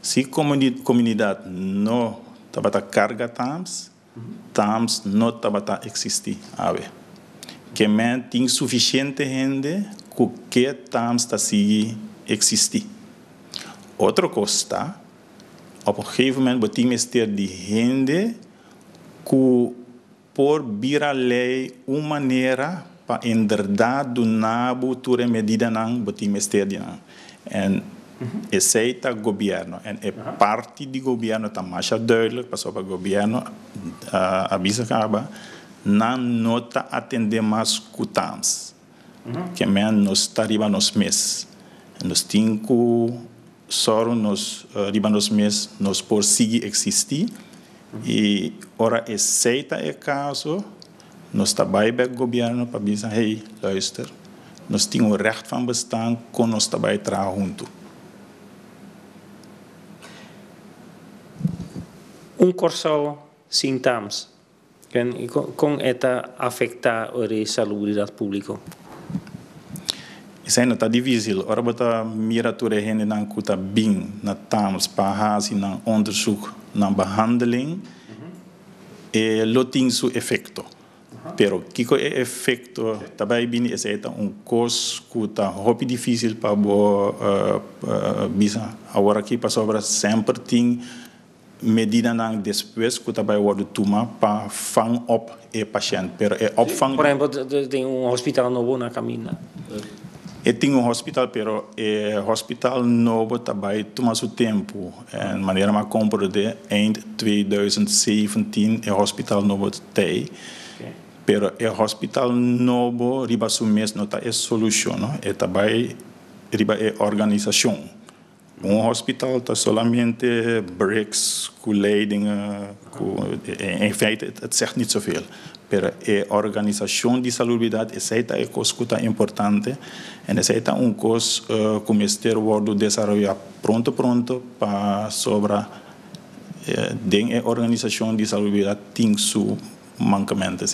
Se comunidade não tabata carga tams não tabata existir. Que men tem suficiente gente que tams está seguir existir. Outra coisa, op een gegeven moment betekent de gente que por vir a lei uma maneira para inderdaad do nabo ture medida não betekent de não. En aceita o governo en parte do governo está mais duidelijk, pas op het governo avisa acaba não nota atender mais cutams que men nos está riba nos mes nos cinco só nos riba nos mes nos por seguir existir e ora aceita o caso nos está bij o governo para dizer hey luister nos temos o recht van bestaan kon nos está bij tra junto. Corso sin TAMS, con esta afecta a salubridad pública. Isso ainda está difícil. Ora, bota mira toda a gente não cuta bem na TAMS para fazer na onderzoek, na behandeling, e lo tem seu efeito. Pero que é efeito também bem é coisa que está muito difícil para bisa. Agora aqui para sobra sempre tem medida não depois que também wordt tomar para vang op o paciente. Pero é opvang. Por exemplo, tem hospital novo na caminha. Tem hospital, pero o hospital novo também toma seu tempo. De maneira mais compreende, eind 2017 o hospital novo tem. Pero o hospital novo riba su mes não tá solução, não? É também riba organização. Hospital está solamente bricks, leiding, em feite, het zegt niet zoveel. Pero a organização de salubridade é uma coisa importante e é uma coisa que o Ministério vai desenvolver pronto para sobre a organização de salubridade tem seu mancamento.